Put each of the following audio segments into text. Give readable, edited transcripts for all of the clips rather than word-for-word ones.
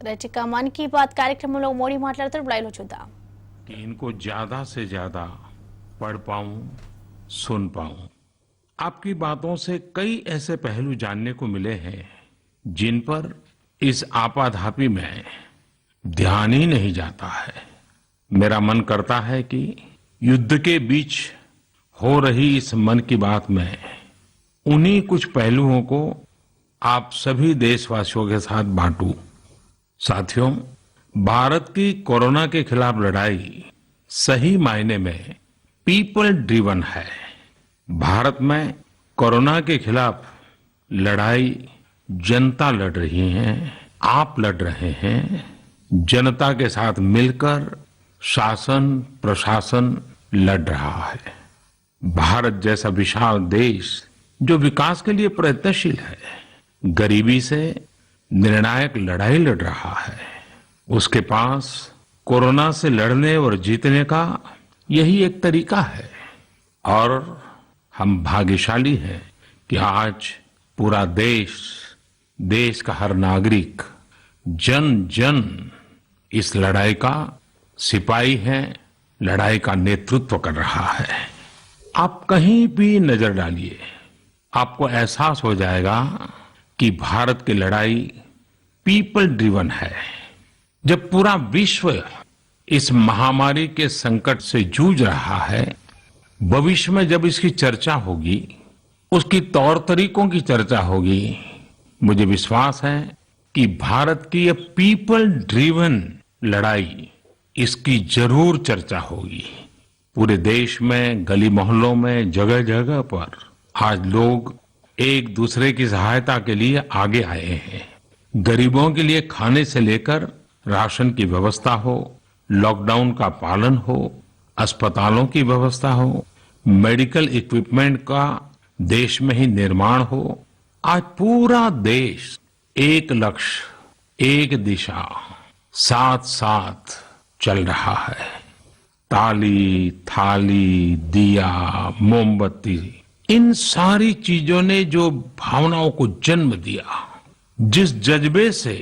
Right मन की बात కార్యక్రమంలో మోడీ మాట్లాడుతారు లైవ్లో చూద్దాం कि इनको ज्यादा से ज्यादा पढ़ पाऊं, सुन पाऊं। आपकी बातों से कई ऐसे पहलू जानने को मिले हैं जिन पर इस आपाधापी में ध्यान ही नहीं जाता है। मेरा मन करता है कि युद्ध के बीच हो रही इस मन की बात में उन्हीं कुछ पहलुओं को आप सभी देशवासियों के साथ बांटूं। साथियों, भारत की कोरोना के खिलाफ लड़ाई सही मायने में पीपल ड्रिवन है। भारत में कोरोना के खिलाफ लड़ाई जनता लड़ रही है, आप लड़ रहे हैं। जनता के साथ मिलकर शासन प्रशासन लड़ रहा है। भारत जैसा विशाल देश जो विकास के लिए प्रयत्नशील है, गरीबी से निर्णायक लड़ाई लड़ रहा है। उसके पास कोरोना से लड़ने और जीतने का यही एक तरीका है। और हम भाग्यशाली हैं कि आज पूरा देश का हर नागरिक जन जन इस लड़ाई का सिपाही है, लड़ाई का नेतृत्व कर रहा है। आप कहीं भी नजर डालिए, आपको एहसास हो जाएगा कि भारत की लड़ाई पीपल ड्रिवन है। जब पूरा विश्व इस महामारी के संकट से जूझ रहा है, भविष्य में जब इसकी चर्चा होगी, उसकी तौर तरीकों की चर्चा होगी, मुझे विश्वास है कि भारत की यह पीपल ड्रिवन लड़ाई इसकी जरूर चर्चा होगी। पूरे देश में गली मोहल्लों में जगह जगह पर आज लोग एक दूसरे की सहायता के लिए आगे आए हैं। गरीबों के लिए खाने से लेकर राशन की व्यवस्था हो, लॉकडाउन का पालन हो, अस्पतालों की व्यवस्था हो, मेडिकल इक्विपमेंट का देश में ही निर्माण हो। आज पूरा देश एक लक्ष्य, एक दिशा, साथ साथ चल रहा है। ताली थाली दिया मोमबत्ती, इन सारी चीजों ने जो भावनाओं को जन्म दिया, जिस जज्बे से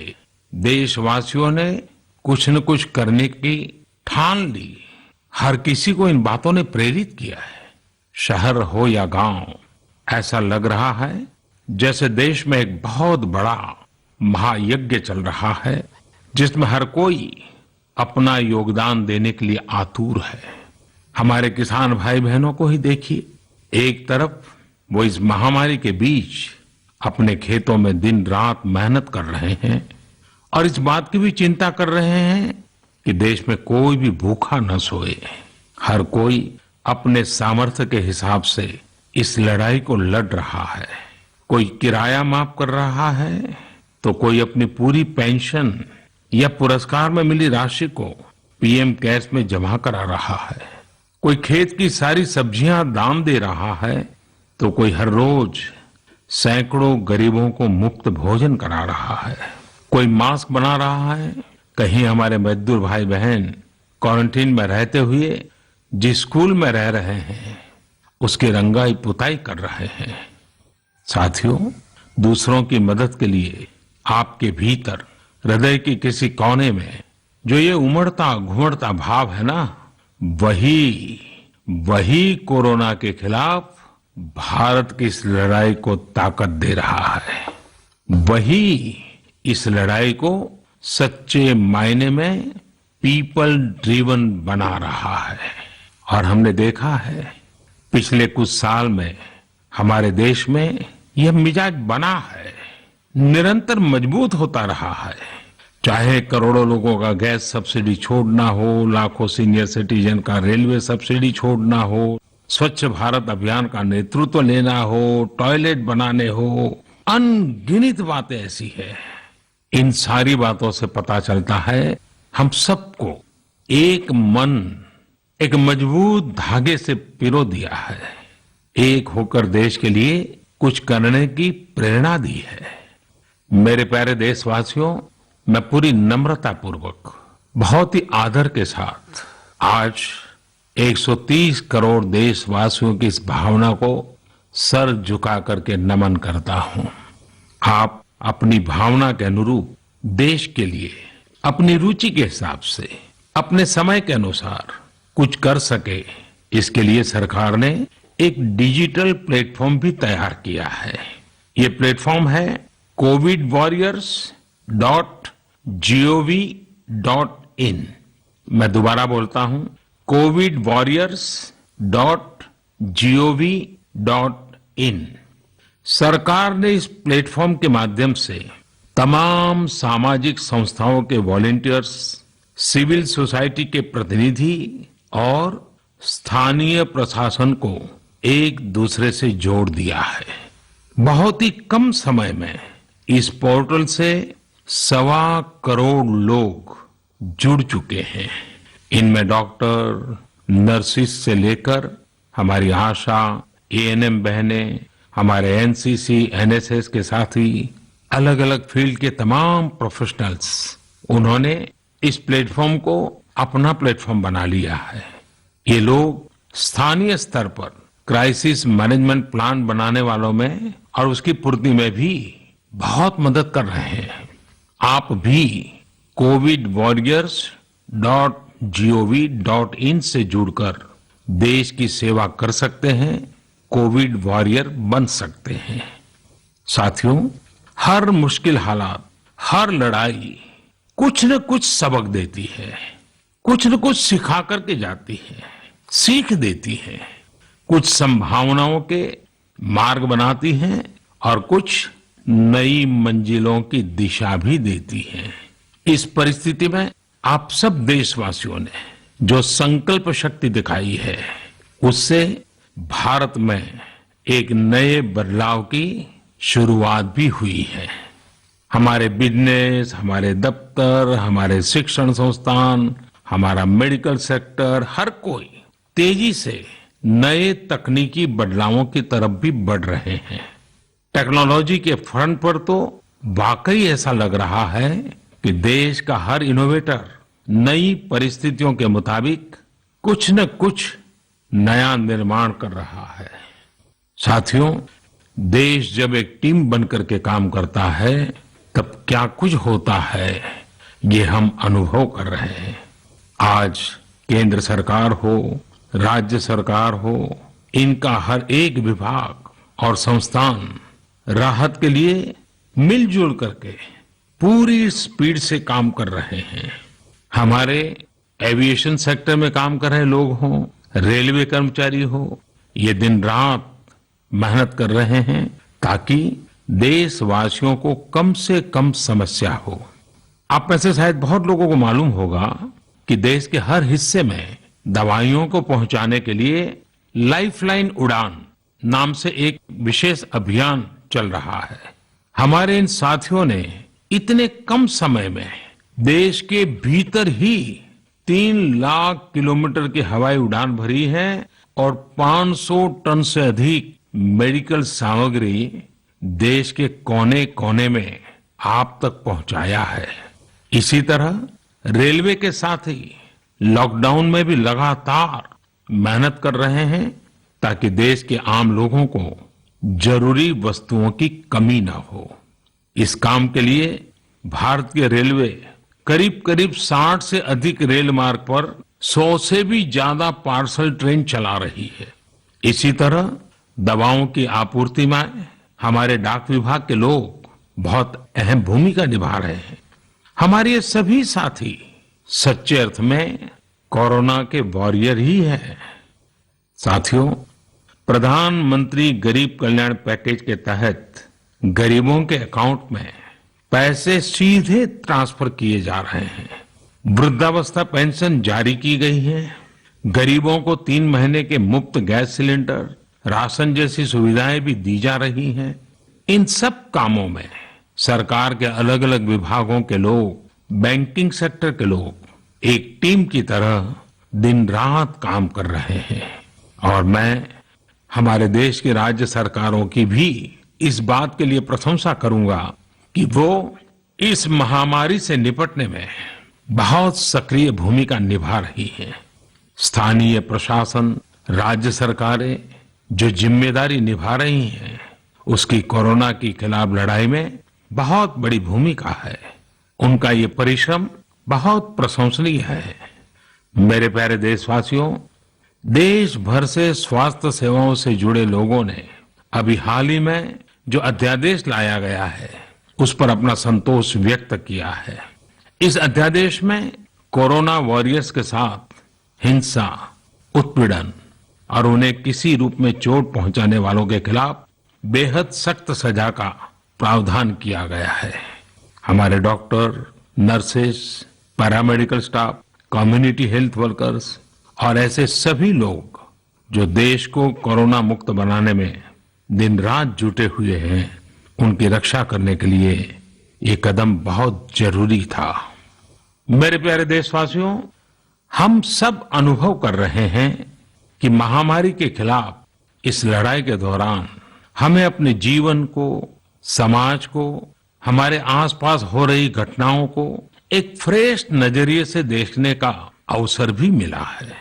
देशवासियों ने कुछ न कुछ करने की ठान ली, हर किसी को इन बातों ने प्रेरित किया है। शहर हो या गांव, ऐसा लग रहा है जैसे देश में एक बहुत बड़ा महायज्ञ चल रहा है, जिसमें हर कोई अपना योगदान देने के लिए आतुर है। हमारे किसान भाई बहनों को ही देखिए, एक तरफ वो इस महामारी के बीच अपने खेतों में दिन रात मेहनत कर रहे हैं और इस बात की भी चिंता कर रहे हैं कि देश में कोई भी भूखा न सोए। हर कोई अपने सामर्थ्य के हिसाब से इस लड़ाई को लड़ रहा है। कोई किराया माफ कर रहा है, तो कोई अपनी पूरी पेंशन या पुरस्कार में मिली राशि को पीएम केयर्स में जमा करा रहा है। कोई खेत की सारी सब्जियां दान दे रहा है, तो कोई हर रोज सैकड़ों गरीबों को मुफ्त भोजन करा रहा है। कोई मास्क बना रहा है। कहीं हमारे मजदूर भाई बहन क्वारंटीन में रहते हुए जिस स्कूल में रह रहे हैं, उसकी रंगाई पुताई कर रहे हैं। साथियों, दूसरों की मदद के लिए आपके भीतर हृदय की किसी कोने में जो ये उमड़ता घुमड़ता भाव है ना, वही कोरोना के खिलाफ भारत की इस लड़ाई को ताकत दे रहा है। वही इस लड़ाई को सच्चे मायने में पीपल ड्रिवन बना रहा है। और हमने देखा है पिछले कुछ साल में हमारे देश में यह मिजाज बना है, निरंतर मजबूत होता रहा है। चाहे करोड़ों लोगों का गैस सब्सिडी छोड़ना हो, लाखों सीनियर सिटीजन का रेलवे सब्सिडी छोड़ना हो, स्वच्छ भारत अभियान का नेतृत्व लेना हो, टॉयलेट बनाने हो, अनगिनत बातें ऐसी है। इन सारी बातों से पता चलता है हम सबको एक मन, एक मजबूत धागे से पिरो दिया है। एक होकर देश के लिए कुछ करने की प्रेरणा दी है। मेरे प्यारे देशवासियों, मैं पूरी नम्रता पूर्वक, बहुत ही आदर के साथ आज 130 करोड़ देशवासियों की इस भावना को सर झुका करके नमन करता हूं। आप अपनी भावना के अनुरूप देश के लिए अपनी रुचि के हिसाब से अपने समय के अनुसार कुछ कर सके, इसके लिए सरकार ने एक डिजिटल प्लेटफॉर्म भी तैयार किया है। ये प्लेटफॉर्म है covidwarriors.gov.in। मैं दोबारा बोलता हूं, covidwarriors.gov.in। सरकार ने इस प्लेटफॉर्म के माध्यम से तमाम सामाजिक संस्थाओं के वॉलेंटियर्स, सिविल सोसाइटी के प्रतिनिधि और स्थानीय प्रशासन को एक दूसरे से जोड़ दिया है। बहुत ही कम समय में इस पोर्टल से 1.25 करोड़ लोग जुड़ चुके हैं। इनमें डॉक्टर, नर्सिस से लेकर हमारी आशा, एएनएम बहनें, हमारे एनसीसी, एनएसएस के साथी, अलग अलग फील्ड के तमाम प्रोफेशनल्स, उन्होंने इस प्लेटफॉर्म को अपना प्लेटफॉर्म बना लिया है। ये लोग स्थानीय स्तर पर क्राइसिस मैनेजमेंट प्लान बनाने वालों में और उसकी पूर्ति में भी बहुत मदद कर रहे हैं। आप भी covidwarriors.gov.in से जुड़कर देश की सेवा कर सकते हैं, कोविड वॉरियर बन सकते हैं। साथियों, हर मुश्किल हालात, हर लड़ाई कुछ न कुछ सबक देती है, कुछ न कुछ सिखा करके जाती है, सीख देती है, कुछ संभावनाओं के मार्ग बनाती है और कुछ नई मंजिलों की दिशा भी देती है। इस परिस्थिति में आप सब देशवासियों ने जो संकल्प शक्ति दिखाई है, उससे भारत में एक नए बदलाव की शुरुआत भी हुई है। हमारे बिजनेस, हमारे दफ्तर, हमारे शिक्षण संस्थान, हमारा मेडिकल सेक्टर, हर कोई तेजी से नए तकनीकी बदलावों की तरफ भी बढ़ रहे हैं। टेक्नोलॉजी के फ्रंट पर तो वाकई ऐसा लग रहा है कि देश का हर इनोवेटर नई परिस्थितियों के मुताबिक कुछ न कुछ नया निर्माण कर रहा है। साथियों, देश जब एक टीम बनकर के काम करता है, तब क्या कुछ होता है, ये हम अनुभव कर रहे हैं। आज केंद्र सरकार हो, राज्य सरकार हो, इनका हर एक विभाग और संस्थान राहत के लिए मिलजुल करके पूरी स्पीड से काम कर रहे हैं। हमारे एविएशन सेक्टर में काम कर रहे लोग हों, रेलवे कर्मचारी हो, ये दिन रात मेहनत कर रहे हैं ताकि देशवासियों को कम से कम समस्या हो। आप में से शायद बहुत लोगों को मालूम होगा कि देश के हर हिस्से में दवाइयों को पहुंचाने के लिए लाइफलाइन उड़ान नाम से एक विशेष अभियान चल रहा है। हमारे इन साथियों ने इतने कम समय में देश के भीतर ही 3 लाख किलोमीटर की हवाई उड़ान भरी है और 500 टन से अधिक मेडिकल सामग्री देश के कोने कोने में आप तक पहुंचाया है। इसी तरह रेलवे के साथ ही लॉकडाउन में भी लगातार मेहनत कर रहे हैं ताकि देश के आम लोगों को जरूरी वस्तुओं की कमी न हो। इस काम के लिए भारतीय रेलवे करीब करीब 60 से अधिक रेल मार्ग पर 100 से भी ज्यादा पार्सल ट्रेन चला रही है। इसी तरह दवाओं की आपूर्ति में हमारे डाक विभाग के लोग बहुत अहम भूमिका निभा रहे हैं। हमारे ये सभी साथी सच्चे अर्थ में कोरोना के वॉरियर ही हैं। साथियों, प्रधानमंत्री गरीब कल्याण पैकेज के तहत गरीबों के अकाउंट में पैसे सीधे ट्रांसफर किए जा रहे हैं। वृद्धावस्था पेंशन जारी की गई है। गरीबों को 3 महीने के मुफ्त गैस सिलेंडर, राशन जैसी सुविधाएं भी दी जा रही हैं। इन सब कामों में सरकार के अलग अलग विभागों के लोग, बैंकिंग सेक्टर के लोग एक टीम की तरह दिन रात काम कर रहे हैं। और मैं हमारे देश की राज्य सरकारों की भी इस बात के लिए प्रशंसा करूंगा कि वो इस महामारी से निपटने में बहुत सक्रिय भूमिका निभा रही है। स्थानीय प्रशासन, राज्य सरकारें जो जिम्मेदारी निभा रही हैं, उसकी कोरोना के खिलाफ लड़ाई में बहुत बड़ी भूमिका है। उनका ये परिश्रम बहुत प्रशंसनीय है। मेरे प्यारे देशवासियों, देश भर से स्वास्थ्य सेवाओं से जुड़े लोगों ने अभी हाल ही में जो अध्यादेश लाया गया है उस पर अपना संतोष व्यक्त किया है। इस अध्यादेश में कोरोना वॉरियर्स के साथ हिंसा, उत्पीड़न और उन्हें किसी रूप में चोट पहुंचाने वालों के खिलाफ बेहद सख्त सजा का प्रावधान किया गया है। हमारे doctor, nurses, paramedical staff, community health workers और ऐसे सभी लोग जो देश को कोरोना मुक्त बनाने में दिन रात जुटे हुए हैं, उनकी रक्षा करने के लिए ये कदम बहुत जरूरी था। मेरे प्यारे देशवासियों, हम सब अनुभव कर रहे हैं कि महामारी के खिलाफ इस लड़ाई के दौरान हमें अपने जीवन को, समाज को, हमारे आसपास हो रही घटनाओं को एक फ्रेश नजरिए से देखने का अवसर भी मिला है।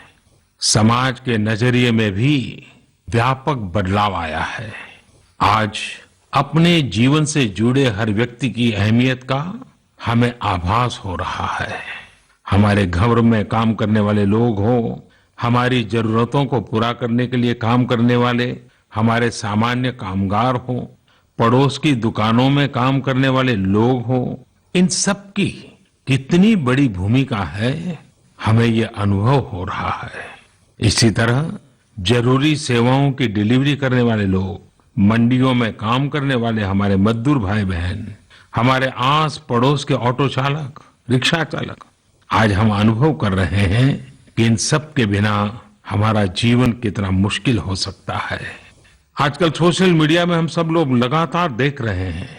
समाज के नजरिए में भी व्यापक बदलाव आया है। आज अपने जीवन से जुड़े हर व्यक्ति की अहमियत का हमें आभास हो रहा है। हमारे घर में काम करने वाले लोग हों, हमारी जरूरतों को पूरा करने के लिए काम करने वाले हमारे सामान्य कामगार हों, पड़ोस की दुकानों में काम करने वाले लोग हों, इन सब की कितनी बड़ी भूमिका है, हमें ये अनुभव हो रहा है। इसी तरह जरूरी सेवाओं की डिलीवरी करने वाले लोग, मंडियों में काम करने वाले हमारे मजदूर भाई बहन, हमारे आस पड़ोस के ऑटो चालक, रिक्शा चालक, आज हम अनुभव कर रहे हैं कि इन सब के बिना हमारा जीवन कितना मुश्किल हो सकता है। आजकल सोशल मीडिया में हम सब लोग लगातार देख रहे हैं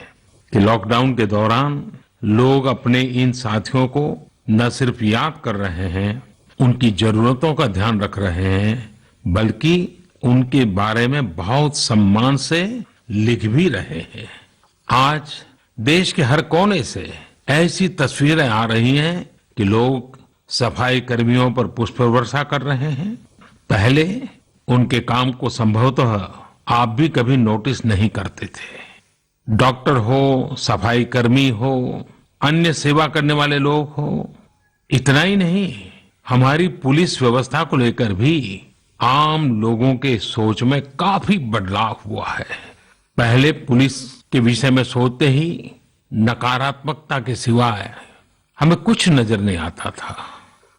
कि लॉकडाउन के दौरान लोग अपने इन साथियों को न सिर्फ याद कर रहे हैं, उनकी जरूरतों का ध्यान रख रहे हैं, बल्कि उनके बारे में बहुत सम्मान से लिख भी रहे हैं। आज देश के हर कोने से ऐसी तस्वीरें आ रही हैं कि लोग सफाई कर्मियों पर पुष्प वर्षा कर रहे हैं। पहले उनके काम को संभवतः आप भी कभी नोटिस नहीं करते थे। डॉक्टर हो, सफाई कर्मी हो, अन्य सेवा करने वाले लोग हो, इतना ही नहीं, हमारी पुलिस व्यवस्था को लेकर भी आम लोगों के सोच में काफी बदलाव हुआ है। पहले पुलिस के विषय में सोचते ही नकारात्मकता के सिवाय हमें कुछ नजर नहीं आता था।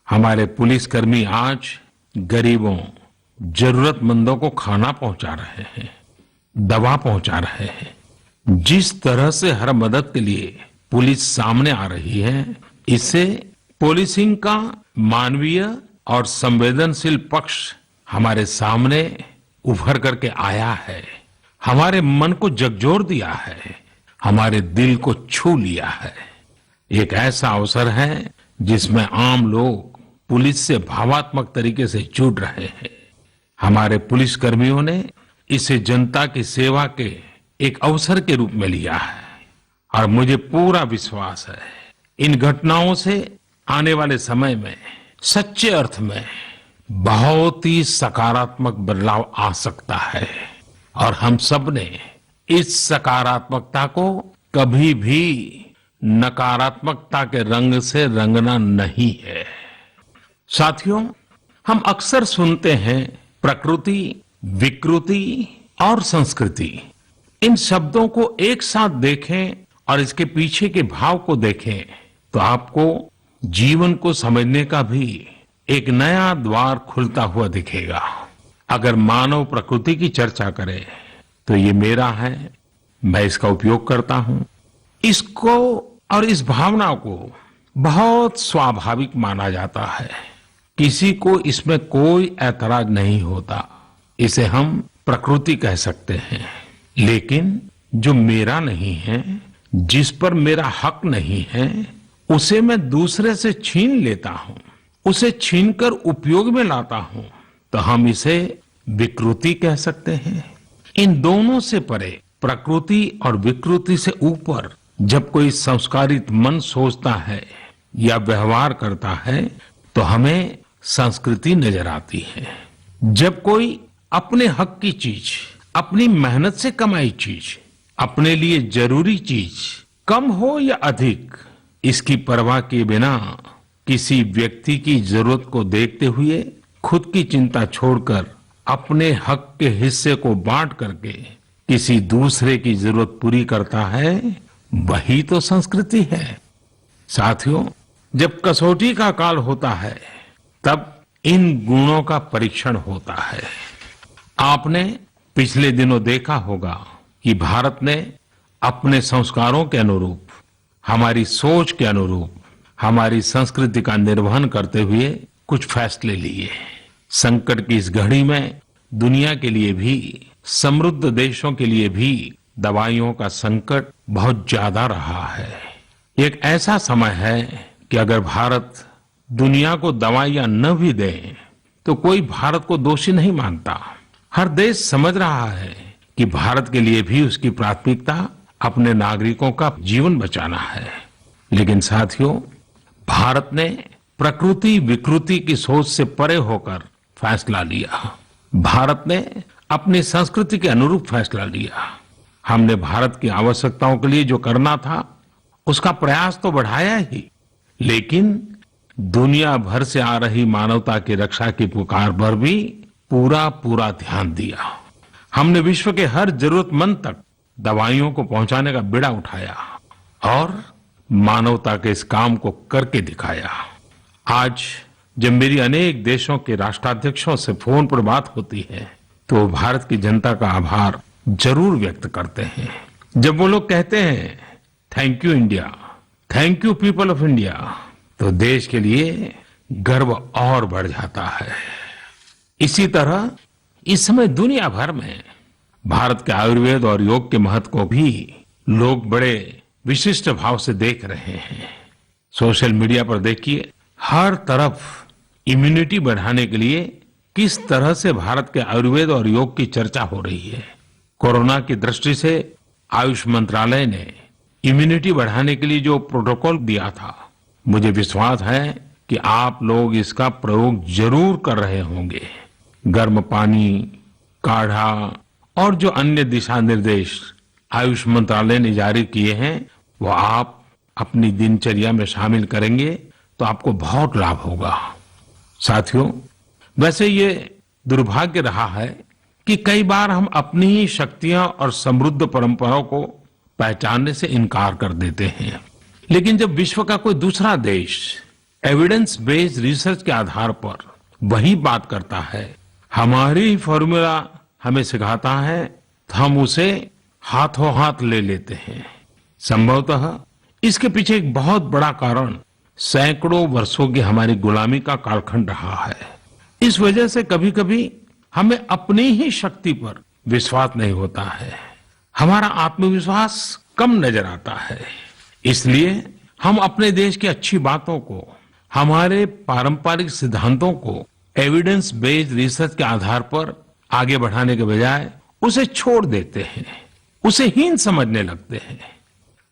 हमारे पुलिसकर्मी आज गरीबों, जरूरतमंदों को खाना पहुंचा रहे हैं, दवा पहुंचा रहे हैं। जिस तरह से हर मदद के लिए पुलिस सामने आ रही है, इससे पुलिसिंग का मानवीय और संवेदनशील पक्ष हमारे सामने उभर करके आया है, हमारे मन को झकझोर दिया है, हमारे दिल को छू लिया है। एक ऐसा अवसर है जिसमें आम लोग पुलिस से भावात्मक तरीके से जुड़ रहे हैं। हमारे पुलिस कर्मियों ने इसे जनता की सेवा के एक अवसर के रूप में लिया है और मुझे पूरा विश्वास है इन घटनाओं से आने वाले समय में सच्चे अर्थ में बहुत ही सकारात्मक बदलाव आ सकता है और हम सब ने इस सकारात्मकता को कभी भी नकारात्मकता के रंग से रंगना नहीं है। साथियों, हम अक्सर सुनते हैं प्रकृति, विकृति और संस्कृति। इन शब्दों को एक साथ देखें और इसके पीछे के भाव को देखें तो आपको जीवन को समझने का भी एक नया द्वार खुलता हुआ दिखेगा। अगर मानव प्रकृति की चर्चा करें तो ये मेरा है, मैं इसका उपयोग करता हूं। इसको और इस भावना को बहुत स्वाभाविक माना जाता है, किसी को इसमें कोई ऐतराज नहीं होता। इसे हम प्रकृति कह सकते हैं। लेकिन जो मेरा नहीं है, जिस पर मेरा हक नहीं है, उसे मैं दूसरे से छीन लेता हूं, उसे छीनकर उपयोग में लाता हूं, तो हम इसे विकृति कह सकते हैं। इन दोनों से परे, प्रकृति और विकृति से ऊपर जब कोई संस्कारित मन सोचता है या व्यवहार करता है तो हमें संस्कृति नजर आती है। जब कोई अपने हक की चीज, अपनी मेहनत से कमाई चीज, अपने लिए जरूरी चीज, कम हो या अधिक, इसकी परवाह किए बिना किसी व्यक्ति की जरूरत को देखते हुए खुद की चिंता छोड़कर अपने हक के हिस्से को बांट करके किसी दूसरे की जरूरत पूरी करता है, वही तो संस्कृति है। साथियों, जब कसौटी का काल होता है तब इन गुणों का परीक्षण होता है। आपने पिछले दिनों देखा होगा कि भारत ने अपने संस्कारों के अनुरूप, हमारी सोच के अनुरूप, हमारी संस्कृति का निर्वहन करते हुए कुछ फैसले लिए। संकट की इस घड़ी में दुनिया के लिए भी, समृद्ध देशों के लिए भी दवाइयों का संकट बहुत ज्यादा रहा है। एक ऐसा समय है कि अगर भारत दुनिया को दवाइयां न भी दे तो कोई भारत को दोषी नहीं मानता। हर देश समझ रहा है कि भारत के लिए भी उसकी प्राथमिकता अपने नागरिकों का जीवन बचाना है। लेकिन साथियों, भारत ने प्रकृति विकृति की सोच से परे होकर फैसला लिया। भारत ने अपनी संस्कृति के अनुरूप फैसला लिया। हमने भारत की आवश्यकताओं के लिए जो करना था उसका प्रयास तो बढ़ाया ही, लेकिन दुनिया भर से आ रही मानवता की रक्षा की पुकार पर भी पूरा ध्यान दिया। हमने विश्व के हर जरूरतमंद तक दवाइयों को पहुंचाने का बीड़ा उठाया और मानवता के इस काम को करके दिखाया। आज जब मेरी अनेक देशों के राष्ट्राध्यक्षों से फोन पर बात होती है तो वो भारत की जनता का आभार जरूर व्यक्त करते हैं। जब वो लोग कहते हैं thank you India, thank you people of India, तो देश के लिए गर्व और बढ़ जाता है। इसी तरह इस समय दुनिया भर में भारत के आयुर्वेद और योग के महत्व को भी लोग बड़े विशिष्ट भाव से देख रहे हैं। सोशल मीडिया पर देखिए, हर तरफ इम्यूनिटी बढ़ाने के लिए किस तरह से भारत के आयुर्वेद और योग की चर्चा हो रही है। कोरोना की दृष्टि से आयुष मंत्रालय ने इम्यूनिटी बढ़ाने के लिए जो प्रोटोकॉल दिया था, मुझे विश्वास है कि आप लोग इसका प्रयोग जरूर कर रहे होंगे। गर्म पानी, काढ़ा और जो अन्य दिशा निर्देश आयुष मंत्रालय ने जारी किए हैं वो आप अपनी दिनचर्या में शामिल करेंगे तो आपको बहुत लाभ होगा। साथियों, वैसे ये दुर्भाग्य रहा है कि कई बार हम अपनी ही शक्तियां और समृद्ध परंपराओं को पहचानने से इनकार कर देते हैं। लेकिन जब विश्व का कोई दूसरा देश एविडेंस बेस्ड रिसर्च के आधार पर वही बात करता है, हमारी फॉर्मूला हमें सिखाता है, तो हम उसे हाथों हाथ ले लेते हैं। संभवतः इसके पीछे एक बहुत बड़ा कारण सैकड़ों वर्षों की हमारी गुलामी का कालखंड रहा है। इस वजह से कभी कभी हमें अपनी ही शक्ति पर विश्वास नहीं होता है, हमारा आत्मविश्वास कम नजर आता है। इसलिए हम अपने देश की अच्छी बातों को, हमारे पारंपरिक सिद्धांतों को एविडेंस बेस्ड रिसर्च के आधार पर आगे बढ़ाने के बजाय उसे छोड़ देते हैं, उसे हीन समझने लगते हैं।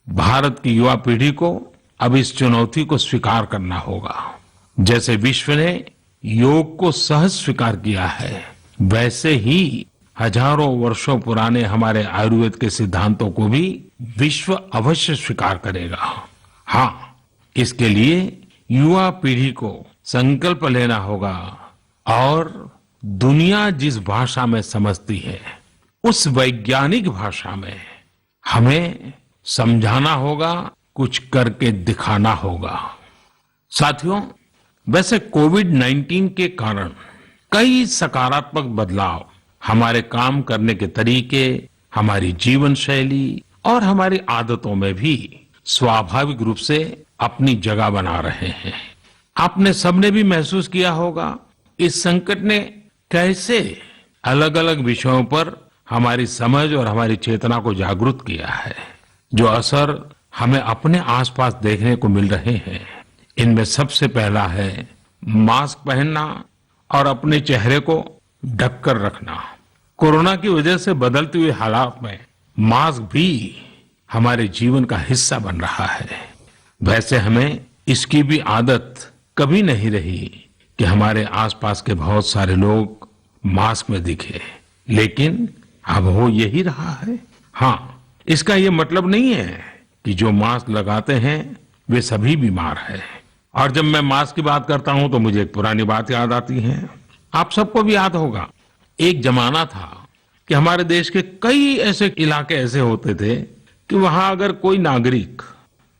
भारत की युवा पीढ़ी को अब इस चुनौती को स्वीकार करना होगा। जैसे विश्व ने योग को सहज स्वीकार किया है, वैसे ही हजारों वर्षों पुराने हमारे आयुर्वेद के सिद्धांतों को भी विश्व अवश्य स्वीकार करेगा। हाँ, इसके लिए युवा पीढ़ी को संकल्प लेना होगा और दुनिया जिस भाषा में समझती है उस वैज्ञानिक भाषा में हमें समझाना होगा, कुछ करके दिखाना होगा। साथियों, वैसे कोविड-19 के कारण कई सकारात्मक बदलाव हमारे काम करने के तरीके, हमारी जीवन शैली और हमारी आदतों में भी स्वाभाविक रूप से अपनी जगह बना रहे हैं। आपने सबने भी महसूस किया होगा इस संकट ने कैसे अलग अलग विषयों पर हमारी समझ और हमारी चेतना को जागरूक किया है। जो असर हमें अपने आसपास देखने को मिल रहे हैं, इनमें सबसे पहला है मास्क पहनना और अपने चेहरे को ढककर रखना। कोरोना की वजह से बदलते हुए हालात में मास्क भी हमारे जीवन का हिस्सा बन रहा है। वैसे हमें इसकी भी आदत कभी नहीं रही कि हमारे आसपास के बहुत सारे लोग मास्क में दिखे, लेकिन अब हो यही रहा है। हाँ, इसका ये मतलब नहीं है कि जो मास्क लगाते हैं वे सभी बीमार हैं। और जब मैं मास्क की बात करता हूं तो मुझे एक पुरानी बात याद आती है। आप सबको भी याद होगा, एक जमाना था कि हमारे देश के कई ऐसे इलाके ऐसे होते थे कि वहां अगर कोई नागरिक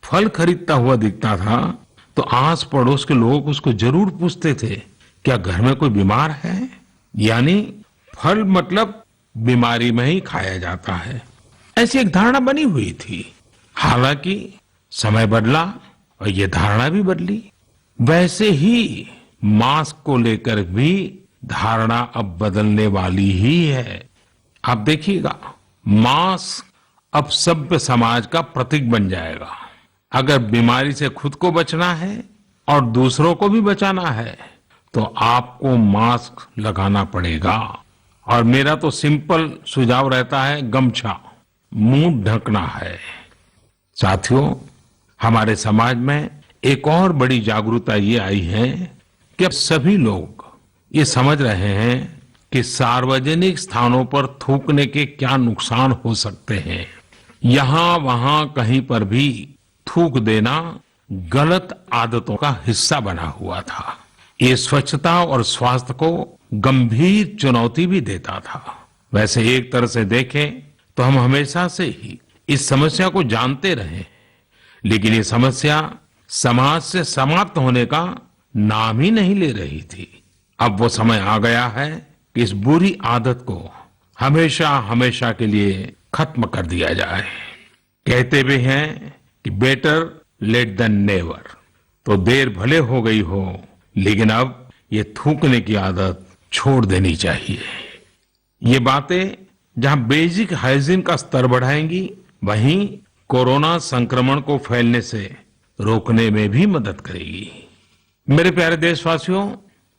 फल खरीदता हुआ दिखता था तो आस पड़ोस के लोग उसको जरूर पूछते थे, क्या घर में कोई बीमार है? यानी फल मतलब बीमारी में ही खाया जाता है, ऐसी एक धारणा बनी हुई थी। हालांकि समय बदला और ये धारणा भी बदली। वैसे ही मास्क को लेकर भी धारणा अब बदलने वाली ही है। आप देखिएगा, मास्क अब सभ्य समाज का प्रतीक बन जाएगा। अगर बीमारी से खुद को बचना है और दूसरों को भी बचाना है तो आपको मास्क लगाना पड़ेगा। और मेरा तो सिंपल सुझाव रहता है, गमछा मुंह ढकना है। साथियों, हमारे समाज में एक और बड़ी जागरूकता ये आई है कि अब सभी लोग ये समझ रहे हैं कि सार्वजनिक स्थानों पर थूकने के क्या नुकसान हो सकते हैं। यहां वहां कहीं पर भी थूक देना गलत आदतों का हिस्सा बना हुआ था। ये स्वच्छता और स्वास्थ्य को गंभीर चुनौती भी देता था। वैसे एक तरह से देखें तो हम हमेशा से ही इस समस्या को जानते रहे, लेकिन ये समस्या समाज से समाप्त होने का नाम ही नहीं ले रही थी। अब वो समय आ गया है कि इस बुरी आदत को हमेशा हमेशा के लिए खत्म कर दिया जाए। कहते भी हैं कि बेटर लेट देन नेवर। तो देर भले हो गई हो, लेकिन अब ये थूकने की आदत छोड़ देनी चाहिए। ये बातें जहां बेसिक हाइजीन का स्तर बढ़ाएंगी, वहीं कोरोना संक्रमण को फैलने से रोकने में भी मदद करेगी। मेरे प्यारे देशवासियों,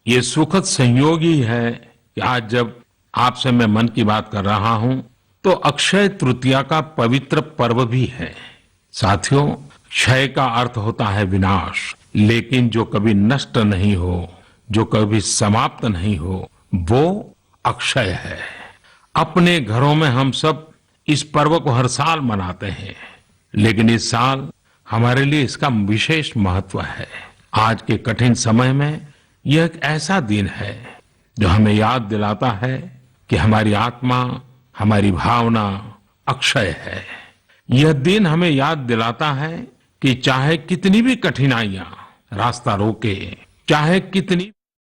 ये सुखद संयोग ही है कि आज जब आपसे मैं मन की बात कर रहा हूं तो अक्षय तृतीया का पवित्र पर्व भी है। साथियों, क्षय का अर्थ होता है विनाश, लेकिन जो कभी नष्ट नहीं हो, जो कभी समाप्त नहीं हो, वो अक्षय है। अपने घरों में हम सब इस पर्व को हर साल मनाते हैं, लेकिन इस साल हमारे लिए इसका विशेष महत्व है। आज के कठिन समय में यह एक ऐसा दिन है जो हमें याद दिलाता है कि हमारी आत्मा, हमारी भावना अक्षय है। यह दिन हमें याद दिलाता है कि चाहे कितनी भी कठिनाइयां रास्ता रोके, चाहे कितनी